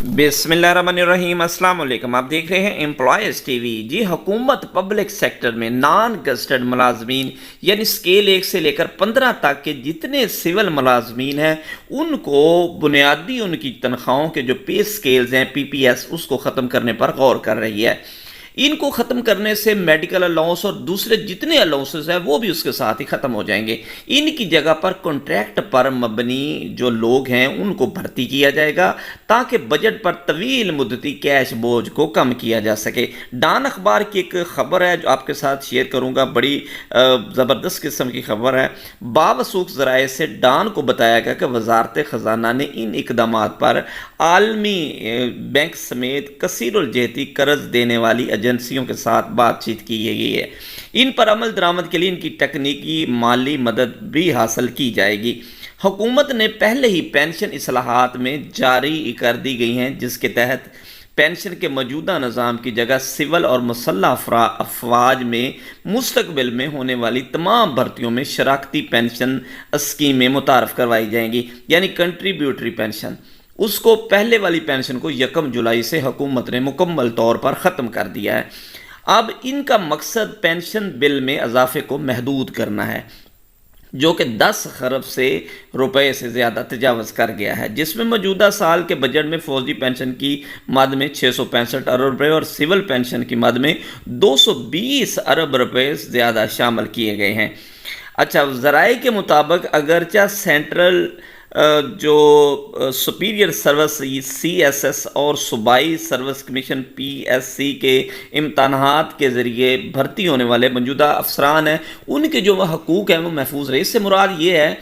बिस्मिल्लाहिर्रहमानिर्रहीम, अस्सलाम वालेकुम। आप देख रहे हैं एम्प्लॉयज़ टीवी। जी, हुकूमत पब्लिक सेक्टर में नॉन गज़टेड मुलाजमीन यानी स्केल 1 से लेकर 15 तक के जितने सिविल मुलाजमीन हैं उनको बुनियादी उनकी तनख्वाहों के जो पे स्केल्स हैं PPS उसको ख़त्म करने पर गौर कर रही है। इनको ख़त्म करने से मेडिकल अलाउंस और दूसरे जितने अलाउंसेस हैं वो भी उसके साथ ही ख़त्म हो जाएंगे। इनकी जगह पर कॉन्ट्रैक्ट पर मबनी जो लोग हैं उनको भर्ती किया जाएगा ताकि बजट पर तवील मुद्दती कैश बोझ को कम किया जा सके। डॉन अखबार की एक ख़बर है जो आपके साथ शेयर करूँगा, बड़ी ज़बरदस्त किस्म की ख़बर है। बावसूख ज़राए से डॉन को बताया गया कि वजारत ख़जाना ने इन इकदामात पर आलमी बैंक समेत कसीरुल जहती कर्ज देने वाली एजेंसियों के साथ बातचीत की गई है। इन पर अमल दरामद के लिए इनकी तकनीकी माली मदद भी हासिल की जाएगी। हुकूमत ने पहले ही पेंशन इस्लाहात में जारी कर दी गई हैं जिसके तहत पेंशन के मौजूदा निज़ाम की जगह सिविल और मुसल्लह अफवाज में मुस्तकबिल में होने वाली तमाम भर्तियों में शराकती पेंशन स्कीमें मुतारफ़ करवाई जाएंगी, यानी कंट्रीब्यूटरी पेंशन। उसको पहले वाली पेंशन को 1 जुलाई से हुकूमत ने मुकम्मल तौर पर ख़त्म कर दिया है। अब इनका मकसद पेंशन बिल में इजाफे को महदूद करना है जो कि 10 खरब से रुपए से ज़्यादा तजावज़ कर गया है, जिसमें मौजूदा साल के बजट में फ़ौजी पेंशन की मद में 665 अरब रुपये और सिविल पेंशन की मद में 220 अरब रुपये ज़्यादा शामिल किए गए हैं। अच्छा, ज़राए के मुताबिक अगरचा सेंट्रल जो सुपीरियर सर्विस CSS और सूबाई सर्विस कमीशन PSC के इम्तहानात के ज़रिए भर्ती होने वाले मौजूदा अफसरान हैं उनके जो हकूक़ हैं वो महफूज रहे। इससे मुराद ये है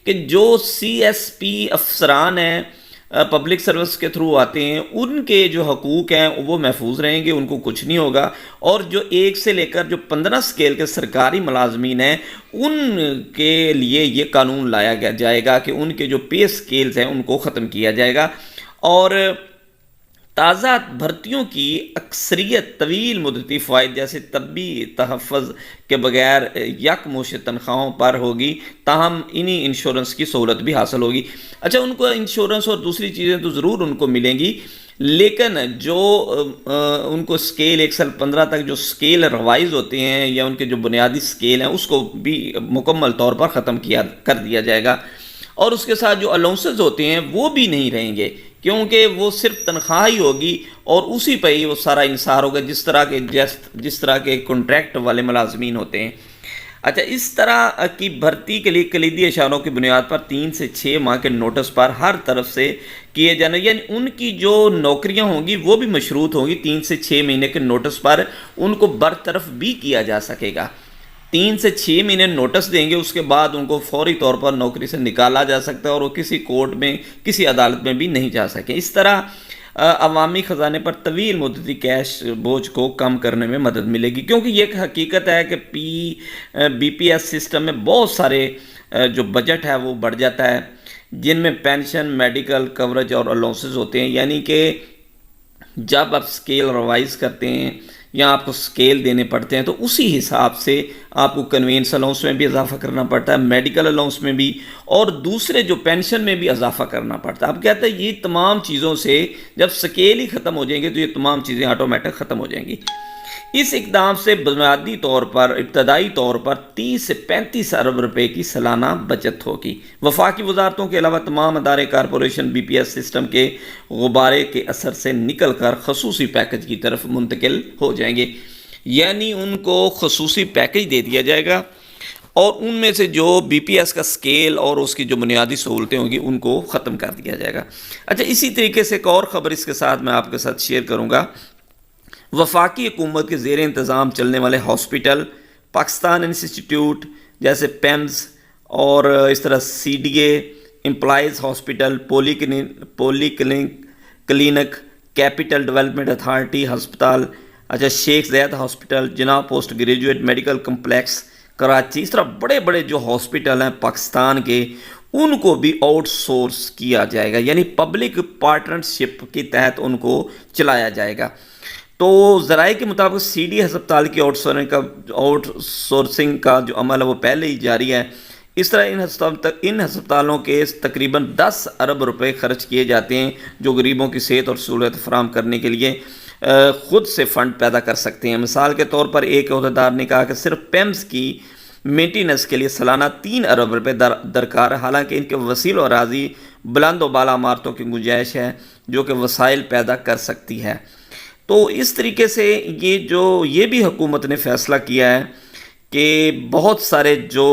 कि जो CSP अफसरान हैं पब्लिक सर्विस के थ्रू आते हैं उनके जो हकूक़ हैं वो महफूज रहेंगे, उनको कुछ नहीं होगा। और जो 1 से लेकर जो 15 स्केल के सरकारी मुलाजमीन हैं उनके लिए ये कानून लाया जाएगा कि उनके जो पे स्केल्स हैं उनको ख़त्म किया जाएगा और ताज़ा भर्तियों की अक्सरियत तवील मुद्दती फ़ायद जैसे तबी तहफ़्फ़ुज़ के बगैर यकमुश्त तनख्वाहों पर होगी, ताहम इन्हीं इंश्योरेंस की सहूलत भी हासिल होगी। अच्छा, उनको इंश्योरेंस और दूसरी चीज़ें तो ज़रूर उनको मिलेंगी, लेकिन जो उनको स्केल 1 से 15 तक जो स्केल रिवाइज़ होते हैं या उनके जो बुनियादी स्केल हैं उसको भी मुकम्मल तौर पर ख़त्म कर दिया जाएगा। और उसके साथ जो अलाउंसेस होते हैं वो भी नहीं रहेंगे क्योंकि वो सिर्फ तनख्वाह ही होगी और उसी पर ही वो सारा इंसार होगा जिस तरह के कॉन्ट्रैक्ट वाले मुलाजमीन होते हैं। अच्छा, इस तरह की भर्ती के लिए कलीदी इशारों की बुनियाद पर 3 से 6 माह के नोटिस पर हर तरफ से किए जाने, यानी उनकी जो नौकरियां होंगी वो भी मशरूत होंगी। 3 से 6 महीने के नोटिस पर उनको बरतरफ भी किया जा सकेगा। 3 से 6 महीने नोटिस देंगे, उसके बाद उनको फौरी तौर पर नौकरी से निकाला जा सकता है और वो किसी कोर्ट में किसी अदालत में भी नहीं जा सके। इस तरह अवामी ख़जाने पर तवील मुद्दती कैश बोझ को कम करने में मदद मिलेगी क्योंकि ये एक हकीकत है कि BPS सिस्टम में बहुत सारे जो बजट है वो बढ़ जाता है जिनमें पेंशन, मेडिकल कवरेज और अलाउंसेस होते हैं। यानी कि जब आप स्केल रिवाइज़ करते हैं या आपको स्केल देने पड़ते हैं तो उसी हिसाब से आपको कन्वेंस अलाउंस में भी इजाफा करना पड़ता है, मेडिकल अलाउंस में भी और दूसरे जो पेंशन में भी इजाफा करना पड़ता है। अब कहते हैं ये तमाम चीज़ों से जब स्केल ही ख़त्म हो जाएंगे तो ये तमाम चीज़ें ऑटोमेटिक ख़त्म हो जाएंगी। इस इक़दाम से बुनियादी तौर पर इब्तदाई तौर पर 30 से 35 अरब रुपए की सालाना बचत होगी। वफाकी वजारतों के अलावा तमाम अदारे कारपोरेशन BPS सिस्टम के गुब्बारे के असर से निकल कर खसूसी पैकेज की तरफ मुंतकिल हो जाएंगे, यानी उनको खसूसी पैकेज दे दिया जाएगा और उनमें से जो BPS का स्केल और उसकी जो बुनियादी सहूलतें होंगी उनको ख़त्म कर दिया जाएगा। अच्छा, इसी तरीके से एक और ख़बर इसके साथ मैं आपके साथ शेयर करूँगा। वफाकी हुकूमत के ज़ेर इंतज़ाम चलने वाले हॉस्पिटल, पाकिस्तान इंस्टीट्यूट जैसे PEMS और इस तरह CDA, employees hospital, clinic, capital development authority हस्पताल, अच्छा Sheikh Zayed hospital, Jinnah post graduate medical complex Karachi, इस तरह बड़े बड़े जो हॉस्पिटल हैं पाकिस्तान के उनको भी आउटसोर्स किया जाएगा, यानी पब्लिक पार्टनरशिप के तहत उनको चलाया जाएगा। तो ज़राए के मुताबिक CD अस्पताल की आउटसोर्सिंग का जो अमल है वो पहले ही जारी है। اس طرح ان ہسپتالوں کے تقریباً 10 ارب روپے خرچ کیے جاتے ہیں جو غریبوں کی صحت اور سہولت فراہم کرنے کے لیے خود سے فنڈ پیدا کر سکتے ہیں۔ مثال کے طور پر ایک عہدیدار نے کہا کہ صرف پیمز کی مینٹیننس کے لیے سالانہ 3 ارب روپے درکار ہے، حالانکہ ان کے وسیل و اراضی بلند و بالا عمارتوں کی گنجائش ہے جو کہ وسائل پیدا کر سکتی ہے۔ تو اس طریقے سے یہ بھی حکومت نے فیصلہ کیا ہے کہ بہت سارے جو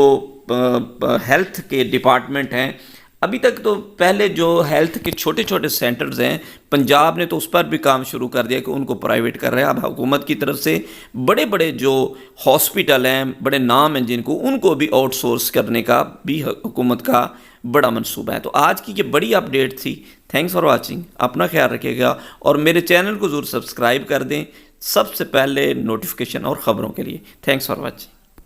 ہیلتھ کے ڈپارٹمنٹ ہیں، ابھی تک تو پہلے جو ہیلتھ کے چھوٹے چھوٹے سینٹرز ہیں پنجاب نے تو اس پر بھی کام شروع کر دیا کہ ان کو پرائیویٹ کر رہے ہیں۔ اب حکومت کی طرف سے بڑے بڑے جو ہاسپٹل ہیں، بڑے نام ہیں ان کو بھی آؤٹ سورس کرنے کا بھی حکومت کا بڑا منصوبہ ہے۔ تو آج کی یہ بڑی اپڈیٹ تھی۔ تھینکس فار واچنگ، اپنا خیال رکھیے گا اور میرے چینل کو ضرور سبسکرائب کر دیں سب سے پہلے نوٹیفیکیشن اور خبروں کے لیے۔ Thanks for watching.